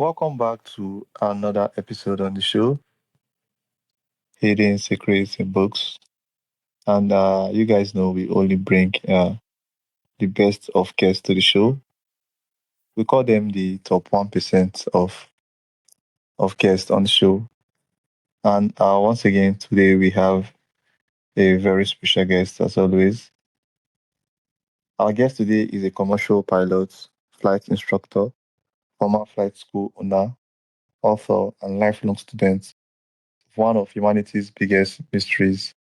Welcome back to another episode on the show, Hidden Secrets in Books. And you guys know we only bring the best of guests to the show. We call them the top 1% of guests on the show. And once again, today we have a very special guest, as always. Our guest today is a commercial pilot, flight instructor, former flight school owner, author, and lifelong student of one of humanity's biggest mysteries,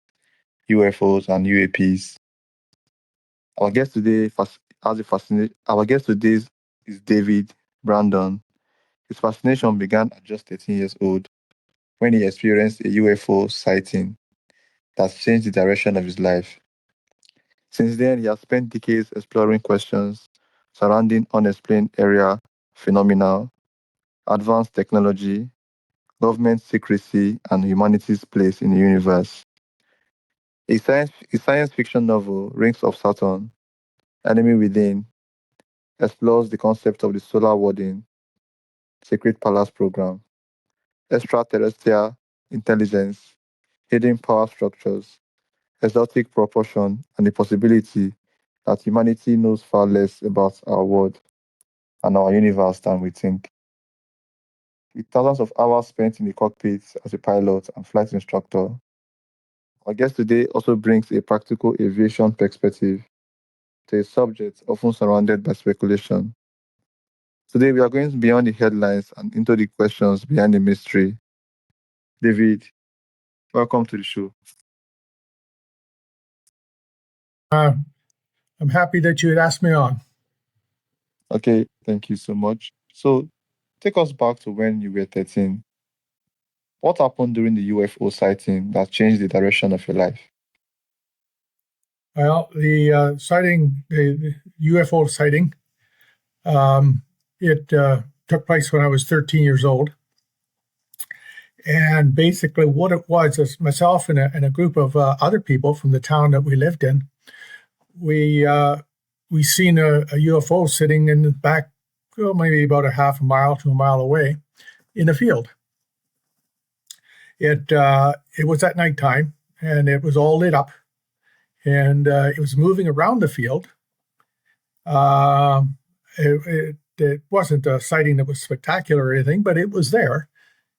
UFOs and UAPs. Our guest today has a Our guest today is David Brandon. His fascination began at just 13 years old when he experienced a UFO sighting that changed the direction of his life. Since then, he has spent decades exploring questions surrounding unexplained area phenomena, advanced technology, government secrecy, and humanity's place in the universe. A science fiction novel, Rings of Saturn, Enemy Within, explores the concept of the Solar Warden, Secret Palace program, extraterrestrial intelligence, hidden power structures, exotic propulsion, and the possibility that humanity knows far less about our world and our universe than we think. With thousands of hours spent in the cockpit as a pilot and flight instructor, our guest today also brings a practical aviation perspective to a subject often surrounded by speculation. Today, we are going beyond the headlines and into the questions behind the mystery. David, welcome to the show. I'm happy that you had asked me on. Okay, thank you so much. So, take us back to when you were 13. What happened during the UFO sighting that changed the direction of your life? Well, the UFO sighting, it took place when I was 13 years old. And basically, what it was is myself and a group of other people from the town that we lived in, we seen a UFO sitting in the back, maybe about a half a mile to a mile away, in a field. It was at nighttime, and it was all lit up, and it was moving around the field. It wasn't a sighting that was spectacular or anything, but it was there.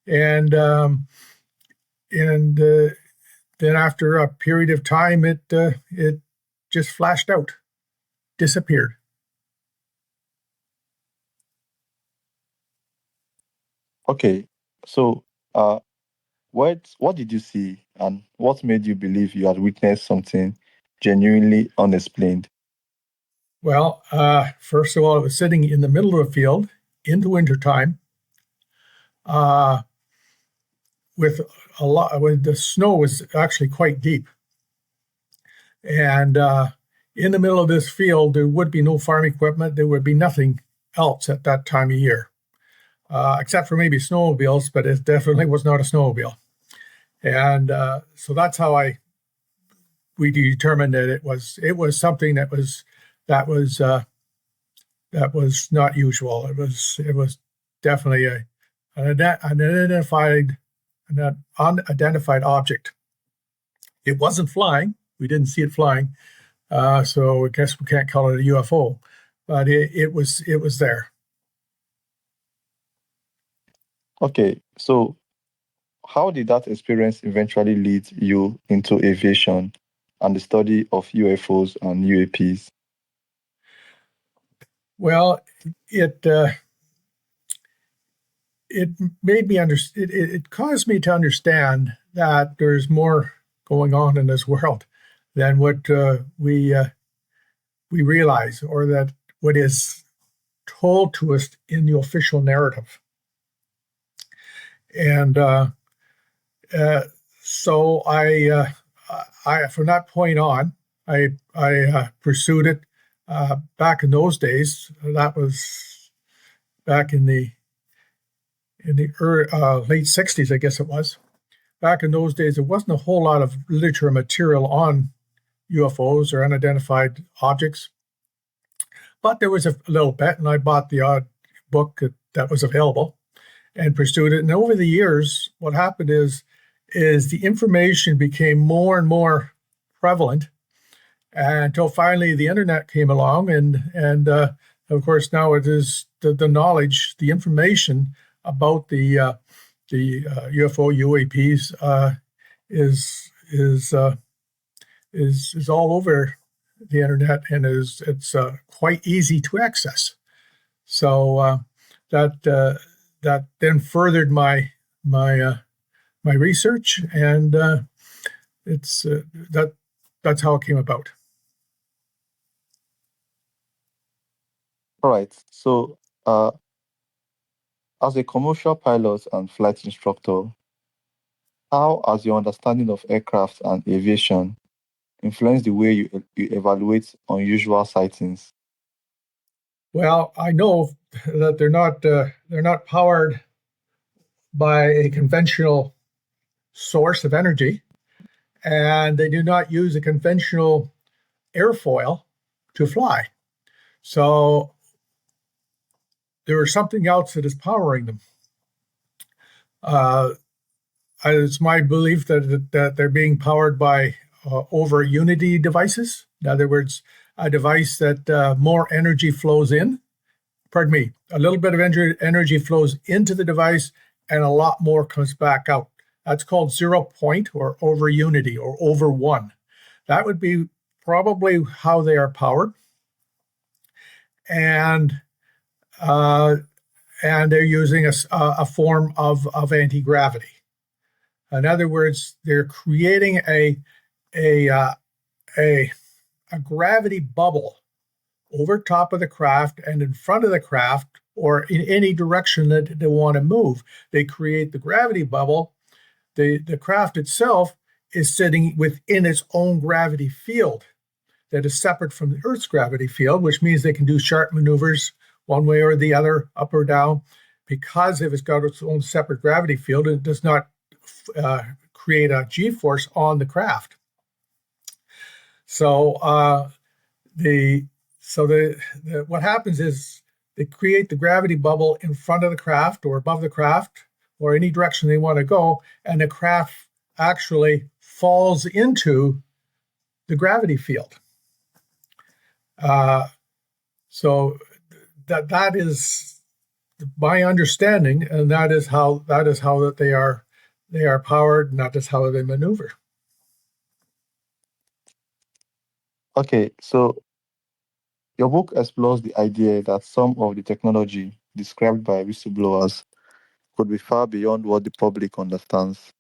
And then after a period of time, it just flashed out, disappeared. Okay, so what did you see, and what made you believe you had witnessed something genuinely unexplained? Well, first of all, it was sitting in the middle of the field in the wintertime, uh, with the snow was actually quite deep. And in the middle of this field, there would be no farm equipment. There would be nothing else at that time of year, except for maybe snowmobiles, but it definitely was not a snowmobile. And so that's how we determined that it was something that was not usual. It was definitely an unidentified object. It wasn't flying. We didn't see it flying, so I guess we can't call it a UFO. But it was there. Okay, so how did that experience eventually lead you into aviation and the study of UFOs and UAPs? Well, it made me understand. It caused me to understand that there's more going on in this world than what we realize, or that what is told to us in the official narrative. And so from that point on, I pursued it. Back in those days, that was back in the late 60s, I guess it was. Back in those days, there wasn't a whole lot of literature material on UFOs or unidentified objects. But there was a little bit, and I bought the odd book that was available. and pursued it. And over the years, what happened is the information became more and more prevalent until finally the internet came along, and of course now it is the knowledge, the information about the UFO UAPs is all over the internet, and it's quite easy to access. So that then furthered my research, and it's that's how it came about. All right. So, as a commercial pilot and flight instructor, how has your understanding of aircraft and aviation influenced the way you evaluate unusual sightings? Well, I know that they're not powered by a conventional source of energy, and they do not use a conventional airfoil to fly. So there is something else that is powering them. It's my belief that they're being powered by over unity devices. In other words, a device that more energy flows in. Pardon me, a little bit of energy flows into the device, and a lot more comes back out. That's called 0 point or over unity or over one. That would be probably how they are powered, and they're using a form of anti-gravity. In other words, they're creating a gravity bubble over top of the craft and in front of the craft, or in any direction that they want to move. They create the gravity bubble. The craft itself is sitting within its own gravity field that is separate from the Earth's gravity field, which means they can do sharp maneuvers one way or the other, up or down, because if it's got its own separate gravity field, it does not create a G-force on the craft. So what happens is they create the gravity bubble in front of the craft or above the craft or any direction they want to go, and the craft actually falls into the gravity field. So that is my understanding, and that is how that they are powered, and that is how they maneuver. Okay, so your book explores the idea that some of the technology described by whistleblowers could be far beyond what the public understands.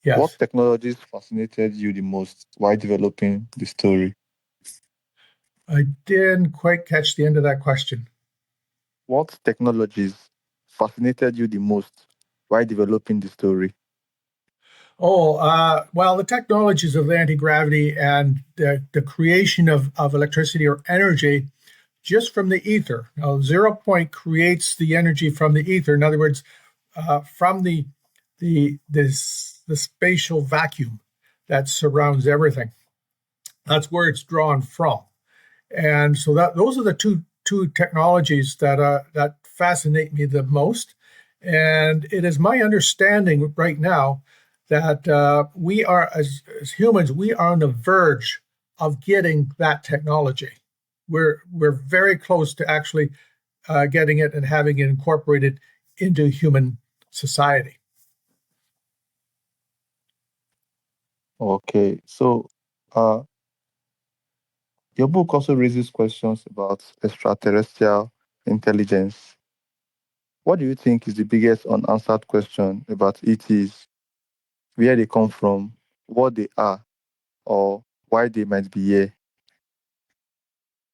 What Yes, technologies fascinated you the most while developing the story? I didn't quite catch the end of that question. What technologies fascinated you the most while developing the story? Oh, well, the technologies of anti-gravity and the creation of electricity or energy just from the ether. Now, 0 point creates the energy from the ether. In other words, from the spatial vacuum that surrounds everything. That's where it's drawn from. And so those are the two technologies that fascinate me the most. And it is my understanding right now that we are, as humans, we are on the verge of getting that technology. We're very close to actually getting it and having it incorporated into human society. Okay, so uh, your book also raises questions about extraterrestrial intelligence. What do you think is the biggest unanswered question about ETs, where they come from, what they are, or why they might be here?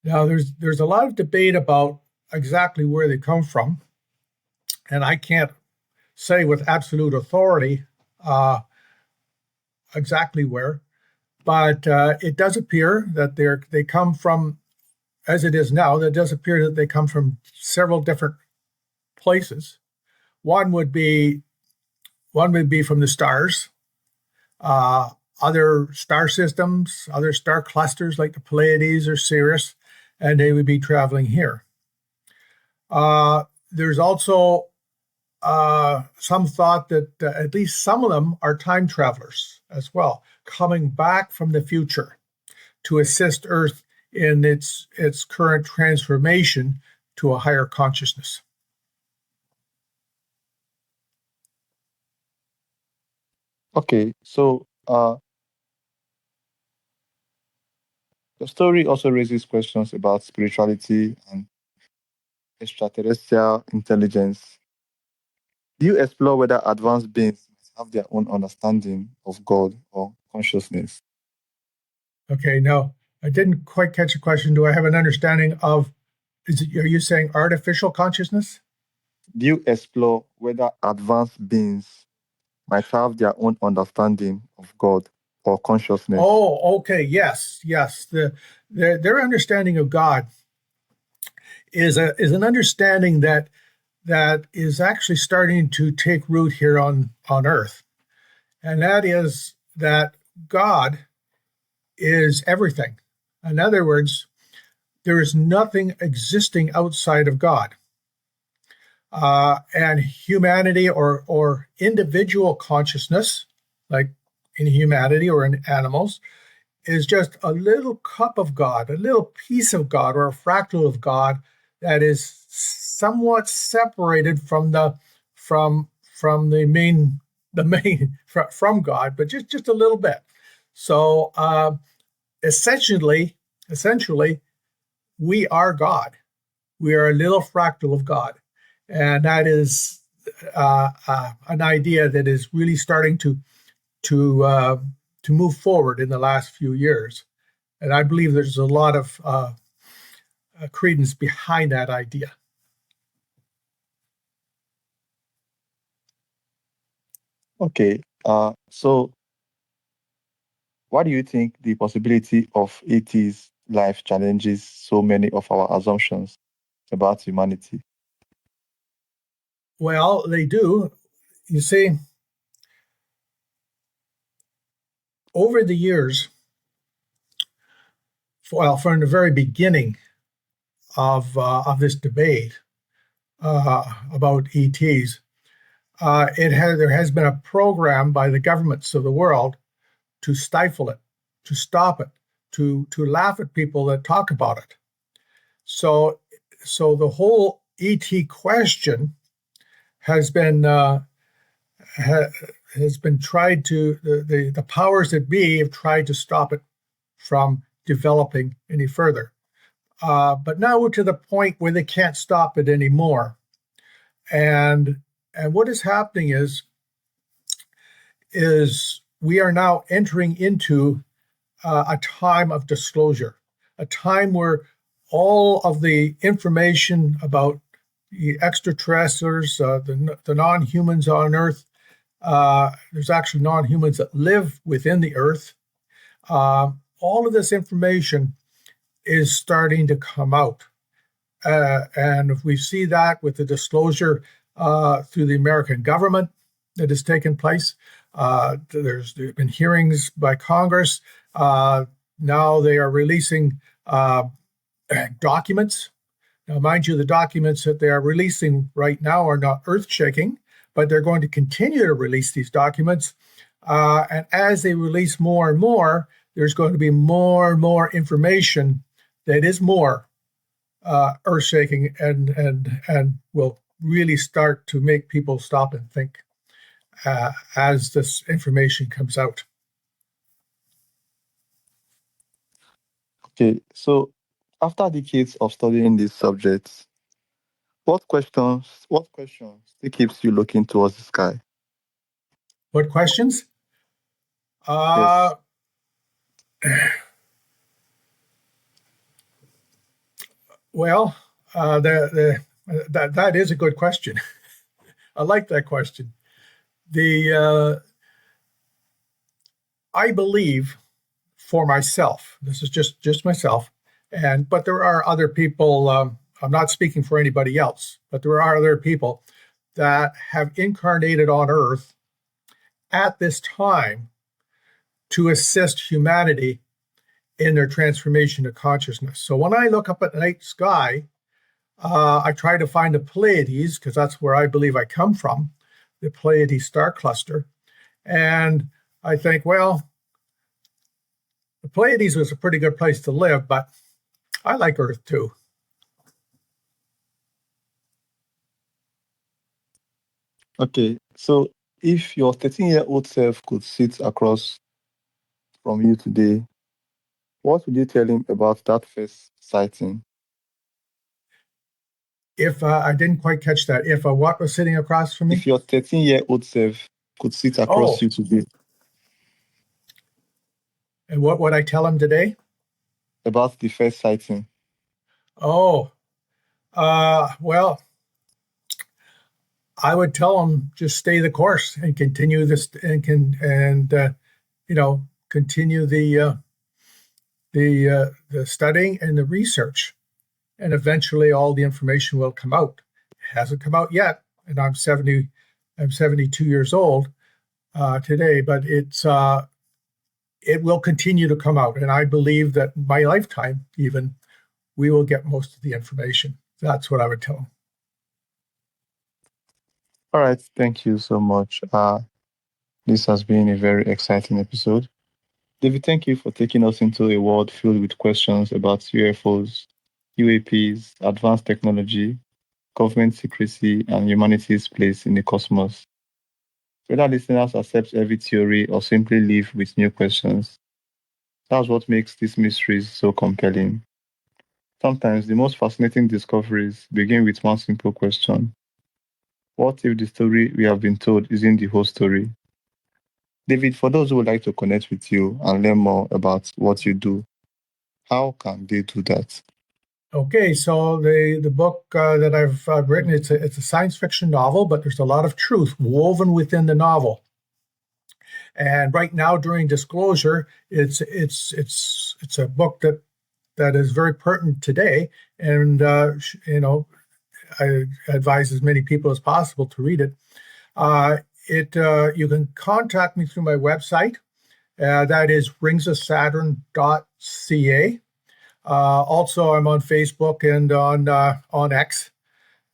Now, there's a lot of debate about exactly where they come from, and I can't say with absolute authority exactly where, but it does appear that they come from, as it is now, that does appear that they come from several different places. One would be from the stars, uh, other star systems, other star clusters like the Pleiades or Sirius, and they would be traveling here. There's also some thought that at least some of them are time travelers as well, coming back from the future to assist Earth in its current transformation to a higher consciousness. Okay, so the story also raises questions about spirituality and extraterrestrial intelligence. Do you explore whether advanced beings have their own understanding of God or consciousness? Okay, now I didn't quite catch the question. Do I have an understanding of, are you saying artificial consciousness? Do you explore whether advanced beings might have their own understanding of God or consciousness? Oh, okay, yes, yes. Their understanding of God is an understanding that is actually starting to take root here on Earth, and that is that God is everything. In other words, there is nothing existing outside of God. And humanity or individual consciousness, like in humanity or in animals, is just a little cup of God, a little piece of God, or a fractal of God that is somewhat separated from the main from God, but just a little bit. So essentially, we are God. We are a little fractal of God, and that is an idea that is really starting to uh, to move forward in the last few years. And I believe there's a lot of credence behind that idea. Okay, so why do you think the possibility of ET's life challenges so many of our assumptions about humanity? Well, they do. You see, over the years, well, from the very beginning of this debate about ETs, there has been a program by the governments of the world to stifle it, to stop it, to laugh at people that talk about it. So, so the whole ET question has been ha, has been tried to the powers that be have tried to stop it from developing any further. But now we're to the point where they can't stop it anymore. And what is happening is we are now entering into a time of disclosure, a time where all of the information about the extraterrestrials, the non-humans on Earth, there's actually non-humans that live within the Earth. All of this information is starting to come out. And if we see that with the disclosure through the American government that has taken place, there's been hearings by Congress. Now they are releasing documents. Now, mind you, the documents that they are releasing right now are not earth-shaking, but they're going to continue to release these documents. And as they release more and more, there's going to be more and more information that is more earth-shaking and will really start to make people stop and think as this information comes out. Okay, so after decades of studying these subjects, what questions still keeps you looking towards the sky? What questions? Yes. Uh, well, that is a good question. I like that question. The I believe for myself. This is just myself, and but there are other people. I'm not speaking for anybody else, but there are other people that have incarnated on Earth at this time to assist humanity in their transformation to consciousness. So when I look up at the night sky, I try to find the Pleiades because that's where I believe I come from, the Pleiades star cluster. And I think, well, the Pleiades was a pretty good place to live, but I like Earth too. Okay, so if your 13-year-old self could sit across from you today, what would you tell him about that first sighting? If I didn't quite catch that, if a what was sitting across from me? If your 13-year-old self could sit across Oh, you today and what would I tell him today? about the first sighting, Oh, well, I would tell him just stay the course and continue this and continue the studying and the research, and eventually all the information will come out. It hasn't come out yet, and I'm 72 years old today, but it will continue to come out, and I believe that my lifetime even we will get most of the information. That's what I would tell him. all right, thank you so much. This has been a very exciting episode. David, thank you for taking us into a world filled with questions about UFOs, UAPs, advanced technology, government secrecy, and humanity's place in the cosmos. Whether listeners accept every theory or simply live with new questions, that's what makes these mysteries so compelling. Sometimes the most fascinating discoveries begin with one simple question: what if the story we have been told isn't the whole story? David, for those who would like to connect with you and learn more about what you do, how can they do that? Okay, so the book that I've written, it's a science fiction novel, but there's a lot of truth woven within the novel. And right now, during disclosure, it's a book that is very pertinent today, and I advise as many people as possible to read it. You can contact me through my website. That is ringsofsaturn.ca. Also, I'm on Facebook and on X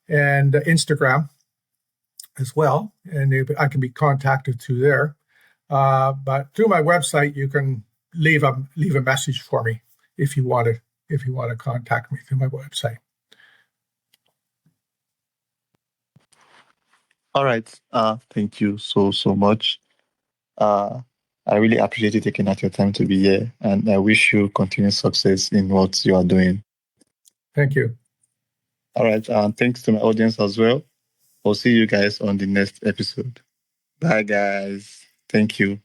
and Instagram as well, and I can be contacted through there. But through my website, you can leave a message for me if you want to contact me through my website. All right. Thank you so much. Uh, I really appreciate you taking out your time to be here, and I wish you continued success in what you are doing. Thank you. All right. Thanks to my audience as well. I'll see you guys on the next episode. Bye, guys. Thank you.